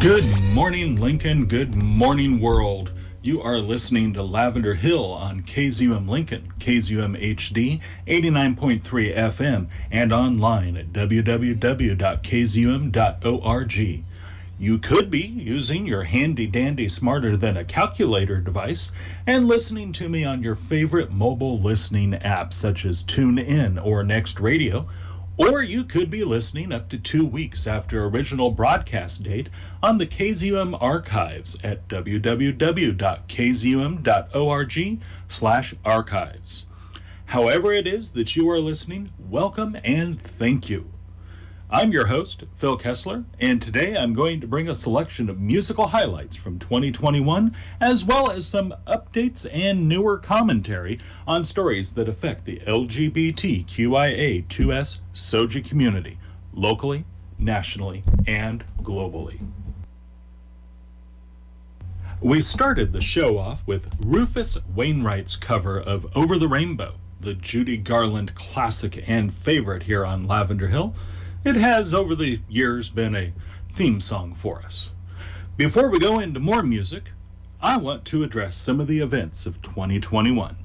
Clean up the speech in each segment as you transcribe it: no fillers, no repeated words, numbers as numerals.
Good morning, Lincoln. Good morning, world. You are listening to Lavender Hill on KZUM Lincoln, KZUM HD, 89.3 FM, and online at www.kzum.org. You could be using your handy-dandy smarter than a calculator device and listening to me on your favorite mobile listening apps such as TuneIn or Next Radio, or you could be listening up to 2 weeks after original broadcast date on the KZUM archives at www.kzum.org/archives. However it is that you are listening, welcome and thank you. I'm your host, Phil Kessler, and today I'm going to bring a selection of musical highlights from 2021, as well as some updates and newer commentary on stories that affect the LGBTQIA2S Soji community, locally, nationally, and globally. We started the show off with Rufus Wainwright's cover of Over the Rainbow, the Judy Garland classic and favorite here on Lavender Hill. It has, over the years, been a theme song for us. Before we go into more music, I want to address some of the events of 2021.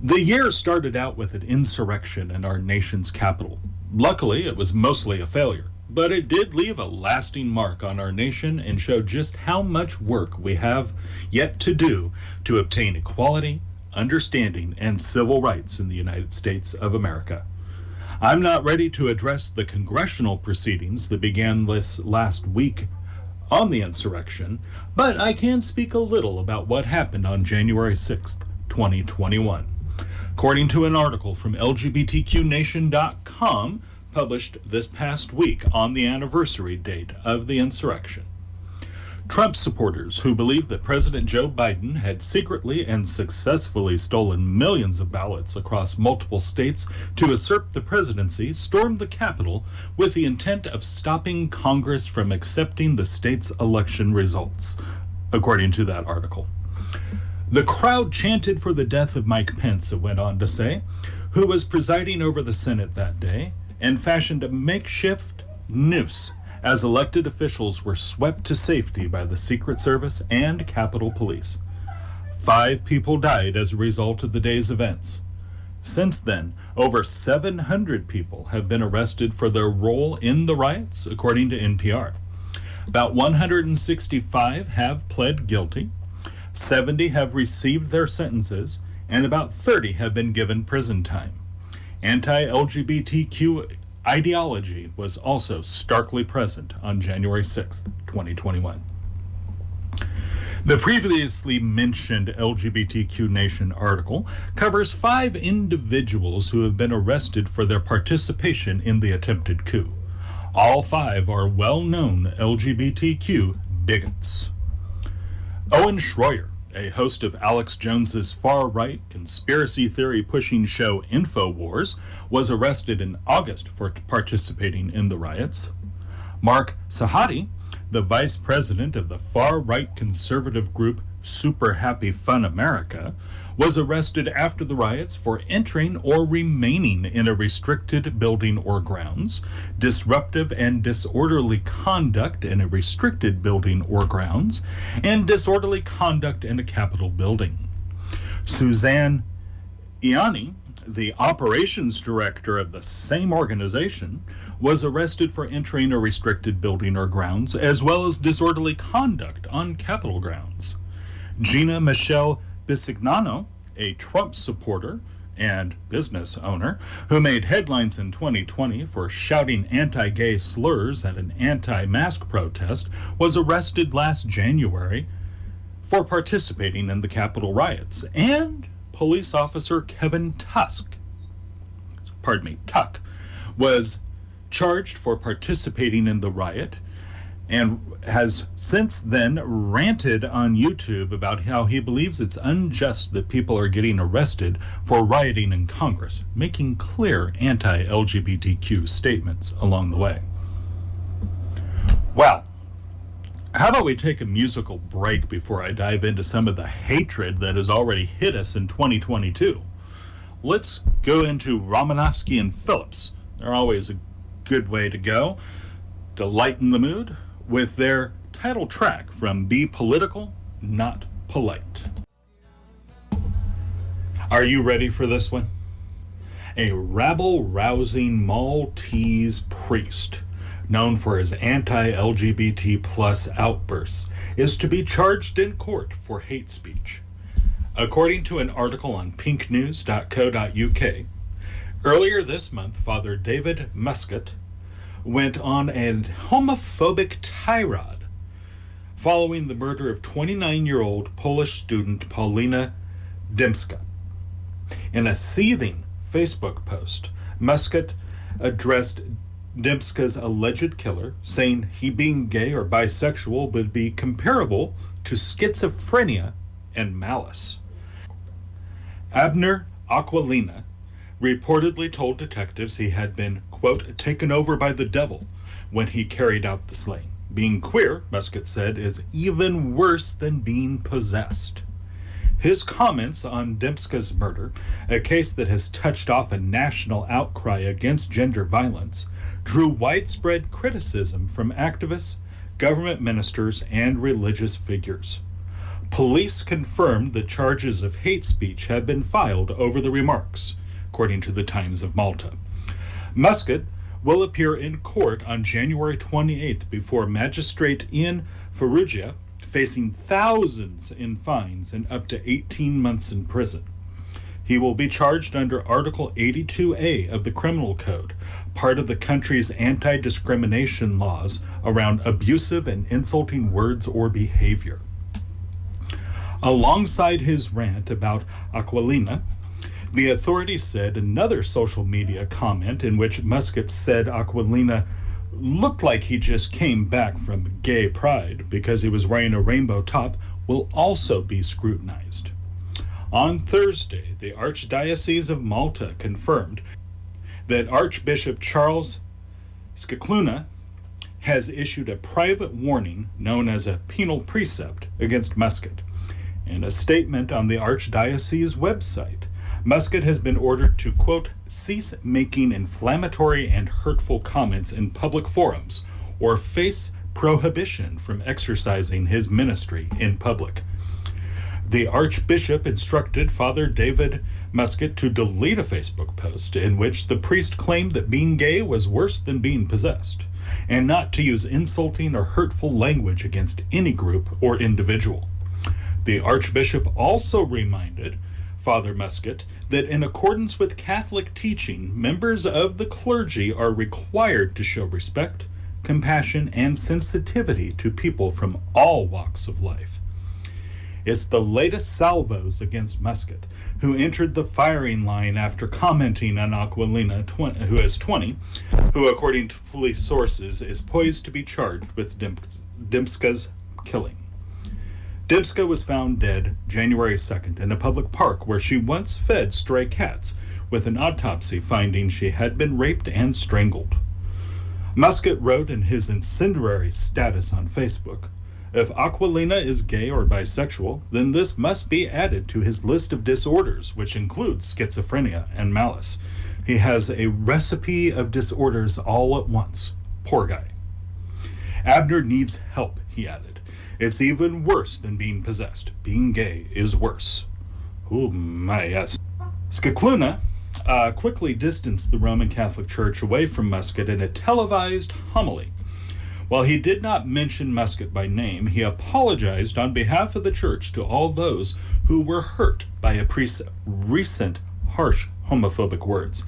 The year started out with an insurrection in our nation's capital. Luckily, it was mostly a failure, but it did leave a lasting mark on our nation and showed just how much work we have yet to do to obtain equality, understanding, and civil rights in the United States of America. I'm not ready to address the congressional proceedings that began this last week on the insurrection, but I can speak a little about what happened on January 6th, 2021. According to an article from LGBTQNation.com published this past week on the anniversary date of the insurrection, Trump supporters who believed that President Joe Biden had secretly and successfully stolen millions of ballots across multiple states to usurp the presidency stormed the Capitol with the intent of stopping Congress from accepting the state's election results, according to that article. The crowd chanted for the death of Mike Pence, it went on to say, who was presiding over the Senate that day, and fashioned a makeshift noose as elected officials were swept to safety by the Secret Service and Capitol Police. 5 people died as a result of the day's events. Since then, over 700 people have been arrested for their role in the riots, according to NPR. About 165 have pled guilty, 70 have received their sentences, and about 30 have been given prison time. Anti-LGBTQ ideology was also starkly present on January 6th, 2021. The previously mentioned LGBTQ Nation article covers 5 individuals who have been arrested for their participation in the attempted coup. All 5 are well-known LGBTQ bigots. Owen Schroyer, a host of Alex Jones's far-right conspiracy theory-pushing show InfoWars, was arrested in August for participating in the riots. Mark Sahadi, the vice president of the far-right conservative group Super Happy Fun America, was arrested after the riots for entering or remaining in a restricted building or grounds, disruptive and disorderly conduct in a restricted building or grounds, and disorderly conduct in a Capitol building. Suzanne Iani, the operations director of the same organization, was arrested for entering a restricted building or grounds, as well as disorderly conduct on Capitol grounds. Gina Michelle Bisignano, a Trump supporter and business owner who made headlines in 2020 for shouting anti-gay slurs at an anti-mask protest, was arrested last January for participating in the Capitol riots. And police officer Kevin Tuck, was charged for participating in the riot and has since then ranted on YouTube about how he believes it's unjust that people are getting arrested for rioting in Congress, making clear anti-LGBTQ statements along the way. Well, how about we take a musical break before I dive into some of the hatred that has already hit us in 2022? Let's go into Romanovsky and Phillips. They're always a good way to go to lighten the mood with their title track from Be Political, Not Polite. Are you ready for this one? A rabble-rousing Maltese priest, known for his anti-LGBT plus outbursts, is to be charged in court for hate speech. According to an article on pinknews.co.uk, earlier this month, Father David Muscat went on a homophobic tirade following the murder of 29-year-old Polish student Paulina Dymska. In a seething Facebook post, Muscat addressed Dymska's alleged killer, saying he being gay or bisexual would be comparable to schizophrenia and malice. Abner Aquilina reportedly told detectives he had been, quote, taken over by the devil when he carried out the slaying. Being queer, Muscat said, is even worse than being possessed. His comments on Dymska's murder, a case that has touched off a national outcry against gender violence, drew widespread criticism from activists, government ministers, and religious figures. Police confirmed that charges of hate speech had been filed over the remarks, according to the Times of Malta. Muscat will appear in court on January 28th before Magistrate in Perugia, facing thousands in fines and up to 18 months in prison. He will be charged under Article 82A of the Criminal Code, part of the country's anti-discrimination laws around abusive and insulting words or behavior. Alongside his rant about Aquilina, the authorities said another social media comment in which Muscat said Aquilina looked like he just came back from gay pride because he was wearing a rainbow top will also be scrutinized. On Thursday, the Archdiocese of Malta confirmed that Archbishop Charles Scicluna has issued a private warning known as a penal precept against Muscat. In a statement on the Archdiocese website, Muscat has been ordered to, quote, cease making inflammatory and hurtful comments in public forums or face prohibition from exercising his ministry in public. The Archbishop instructed Father David Muscat to delete a Facebook post in which the priest claimed that being gay was worse than being possessed, and not to use insulting or hurtful language against any group or individual. The Archbishop also reminded Father Muscat that in accordance with Catholic teaching, members of the clergy are required to show respect, compassion, and sensitivity to people from all walks of life. It's the latest salvos against Muscat, who entered the firing line after commenting on Aquilina, who is 20, who, according to police sources, is poised to be charged with Dymska's killing. Dymska was found dead January 2nd in a public park where she once fed stray cats, with an autopsy finding she had been raped and strangled. Muscat wrote in his incendiary status on Facebook, if Aquilina is gay or bisexual, then this must be added to his list of disorders, which includes schizophrenia and malice. He has a recipe of disorders all at once. Poor guy. Abner needs help, he added. It's even worse than being possessed. Being gay is worse. Oh my, yes. Scicluna quickly distanced the Roman Catholic Church away from Muscat in a televised homily. While he did not mention Muscat by name, he apologized on behalf of the church to all those who were hurt by a recent harsh homophobic words.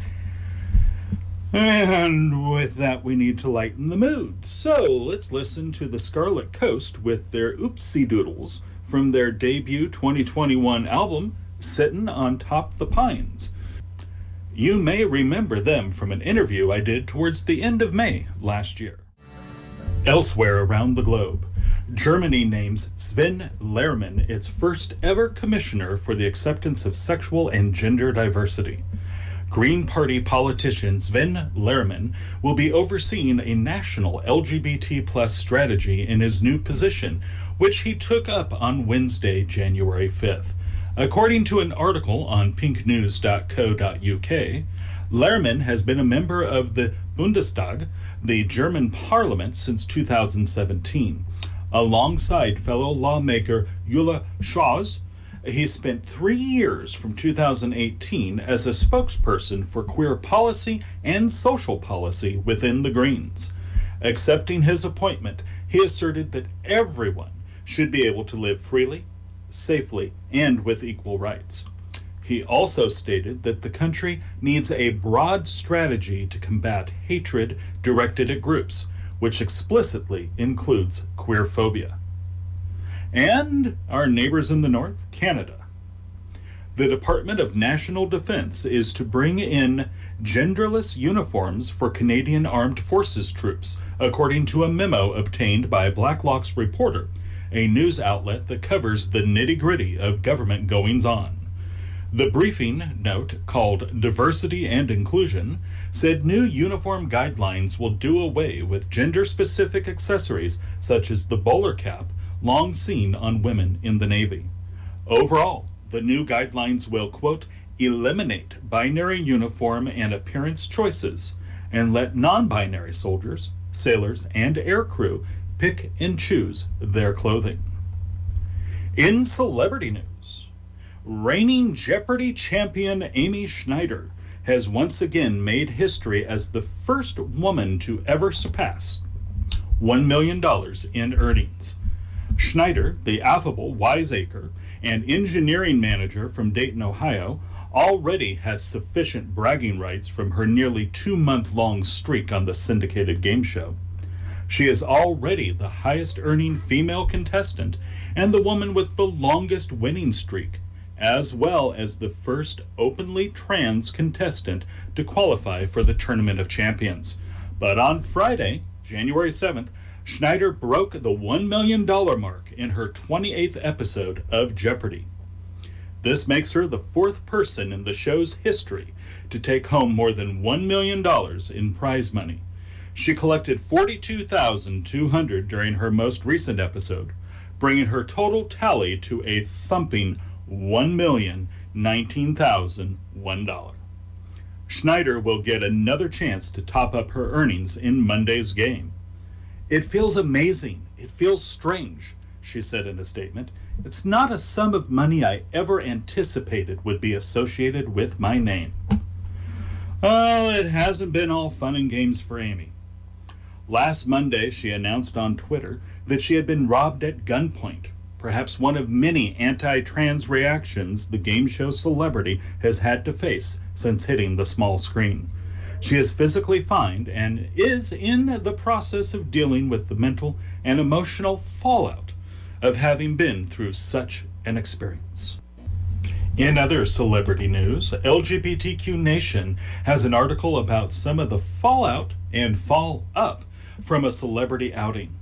And with that, we need to lighten the mood. So let's listen to the Scarlet Coast with their Oopsie Doodles from their debut 2021 album, Sittin' on Top the Pines. You may remember them from an interview I did towards the end of May last year. Elsewhere around the globe, Germany names Sven Lehrmann its first ever commissioner for the acceptance of sexual and gender diversity. Green Party politician Sven Lehrmann will be overseeing a national LGBT plus strategy in his new position, which he took up on Wednesday, January 5th. According to an article on pinknews.co.uk, Lehrmann has been a member of the Bundestag, the German parliament since 2017. Alongside fellow lawmaker Ulla Schwarz, he spent 3 years from 2018 as a spokesperson for queer policy and social policy within the Greens. Accepting his appointment, he asserted that everyone should be able to live freely, safely, and with equal rights. He also stated that the country needs a broad strategy to combat hatred directed at groups, which explicitly includes queerphobia. And our neighbors in the north, Canada. The Department of National Defense is to bring in genderless uniforms for Canadian Armed Forces troops, according to a memo obtained by Blacklock's Reporter, a news outlet that covers the nitty-gritty of government goings-on. The briefing note, called Diversity and Inclusion, said new uniform guidelines will do away with gender-specific accessories such as the bowler cap, long seen on women in the Navy. Overall, the new guidelines will, quote, eliminate binary uniform and appearance choices and let non-binary soldiers, sailors, and aircrew pick and choose their clothing. In celebrity news, reigning Jeopardy champion Amy Schneider has once again made history as the first woman to ever surpass $1 million in earnings. Schneider, the affable wiseacre and engineering manager from Dayton, Ohio, already has sufficient bragging rights from her nearly 2-month-long streak on the syndicated game show. She is already the highest-earning female contestant and the woman with the longest winning streak, as well as the first openly trans contestant to qualify for the Tournament of Champions. But on Friday, January 7th, Schneider broke the $1 million mark in her 28th episode of Jeopardy! This makes her the 4th person in the show's history to take home more than $1 million in prize money. She collected $42,200 during her most recent episode, bringing her total tally to a thumping $1,019,001. Schneider will get another chance to top up her earnings in Monday's game. It feels amazing. It feels strange, she said in a statement. It's not a sum of money I ever anticipated would be associated with my name. Well, it hasn't been all fun and games for Amy. Last Monday, she announced on Twitter that she had been robbed at gunpoint, perhaps one of many anti-trans reactions the game show celebrity has had to face since hitting the small screen. She is physically fine and is in the process of dealing with the mental and emotional fallout of having been through such an experience. In other celebrity news, LGBTQ Nation has an article about some of the fallout and fall up from a celebrity outing.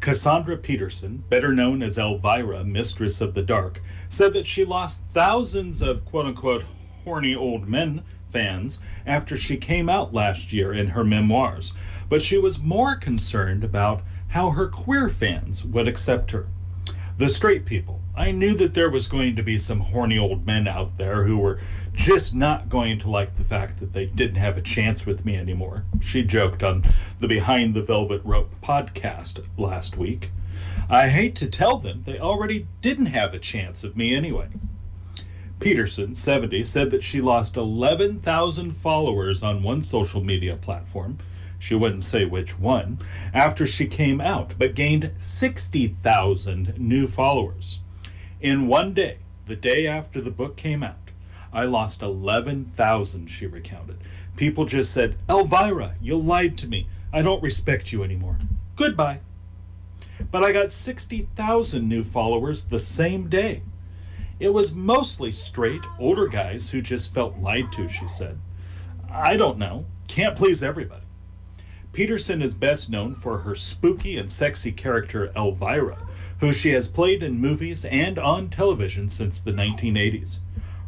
Cassandra Peterson, better known as Elvira, Mistress of the Dark, said that she lost thousands of quote-unquote horny old men fans after she came out last year in her memoirs, but she was more concerned about how her queer fans would accept her. The straight people, I knew that there was going to be some horny old men out there who were just not going to like the fact that they didn't have a chance with me anymore, she joked on the Behind the Velvet Rope podcast last week. I hate to tell them they already didn't have a chance of me anyway. Peterson, 70, said that she lost 11,000 followers on one social media platform, she wouldn't say which one, after she came out, but gained 60,000 new followers. In one day, the day after the book came out, I lost 11,000, she recounted. People just said, Elvira, you lied to me. I don't respect you anymore. Goodbye. But I got 60,000 new followers the same day. It was mostly straight, older guys who just felt lied to, she said. I don't know. Can't please everybody. Peterson is best known for her spooky and sexy character Elvira, who she has played in movies and on television since the 1980s.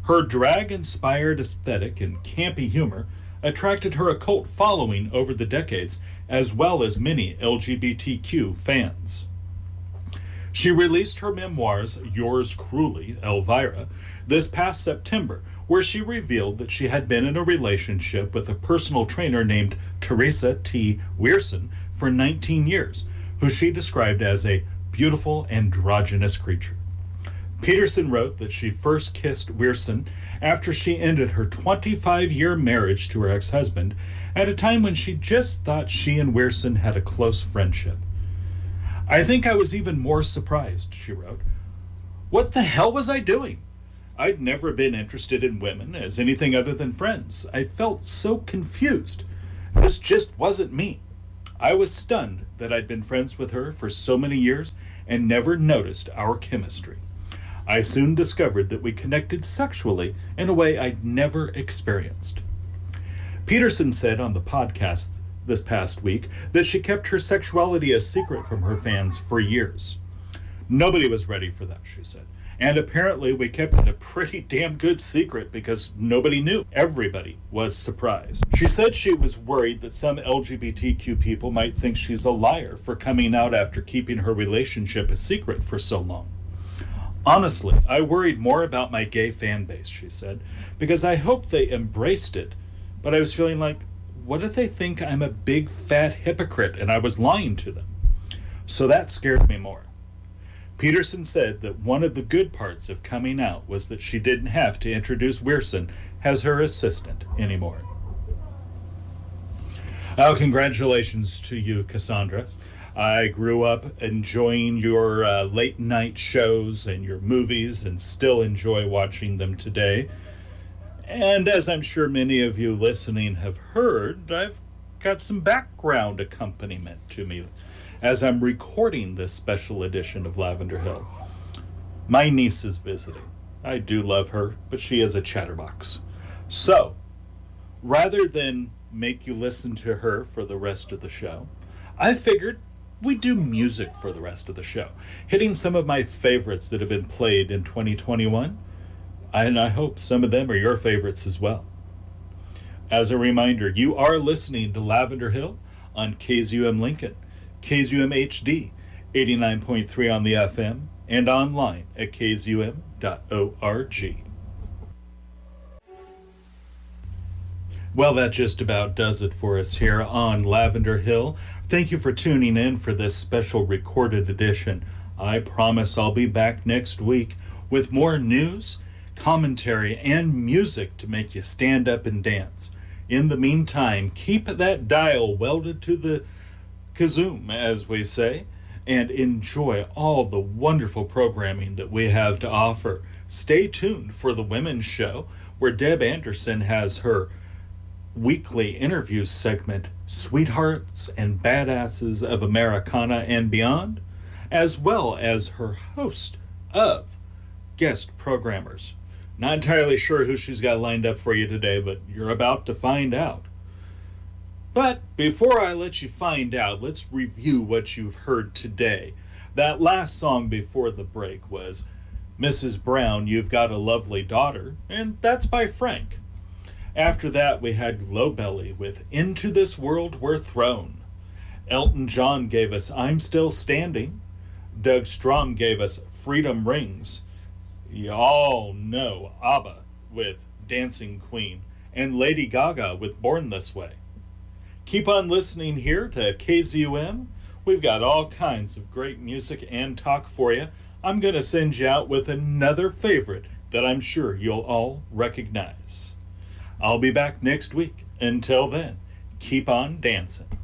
Her drag-inspired aesthetic and campy humor attracted her a cult following over the decades, as well as many LGBTQ fans. She released her memoirs, Yours Cruelly, Elvira, this past September, where she revealed that she had been in a relationship with a personal trainer named Teresa T. Weirson for 19 years, who she described as a beautiful androgynous creature. Peterson wrote that she first kissed Weirson after she ended her 25-year marriage to her ex-husband at a time when she just thought she and Weirson had a close friendship. "I think I was even more surprised," she wrote. "What the hell was I doing? I'd never been interested in women as anything other than friends. I felt so confused. This just wasn't me. I was stunned that I'd been friends with her for so many years and never noticed our chemistry. I soon discovered that we connected sexually in a way I'd never experienced." Peterson said on the podcast this past week that she kept her sexuality a secret from her fans for years. "Nobody was ready for that," she said. "And apparently we kept it a pretty damn good secret because nobody knew. Everybody was surprised." She said she was worried that some LGBTQ people might think she's a liar for coming out after keeping her relationship a secret for so long. "Honestly, I worried more about my gay fan base," she said, "because I hoped they embraced it. But I was feeling like, what if they think I'm a big fat hypocrite and I was lying to them? So that scared me more." Peterson said that one of the good parts of coming out was that she didn't have to introduce Weirson as her assistant anymore. Oh, congratulations to you, Cassandra. I grew up enjoying your late night shows and your movies and still enjoy watching them today. And as I'm sure many of you listening have heard, I've got some background accompaniment to me as I'm recording this special edition of Lavender Hill. My niece is visiting. I do love her, but she is a chatterbox. So, rather than make you listen to her for the rest of the show, I figured we'd do music for the rest of the show, hitting some of my favorites that have been played in 2021, and I hope some of them are your favorites as well. As a reminder, you are listening to Lavender Hill on KZUM Lincoln, KZUM HD, 89.3 on the FM, and online at kzum.org. Well, that just about does it for us here on Lavender Hill. Thank you for tuning in for this special recorded edition. I promise I'll be back next week with more news, commentary, and music to make you stand up and dance. In the meantime, keep that dial welded to the kazoom, as we say, and enjoy all the wonderful programming that we have to offer. Stay tuned for the Women's Show, where Deb Anderson has her weekly interview segment, Sweethearts and Badasses of Americana and Beyond, as well as her host of guest programmers. Not entirely sure who she's got lined up for you today, but you're about to find out. But before I let you find out, let's review what you've heard today. That last song before the break was Mrs. Brown, You've Got a Lovely Daughter, and that's by Frank. After that, we had Glowbelly with Into This World We're Thrown. Elton John gave us I'm Still Standing. Doug Strom gave us Freedom Rings. You all know ABBA with Dancing Queen, and Lady Gaga with Born This Way. Keep on listening here to KZUM. We've got all kinds of great music and talk for you. I'm going to send you out with another favorite that I'm sure you'll all recognize. I'll be back next week. Until then, keep on dancing.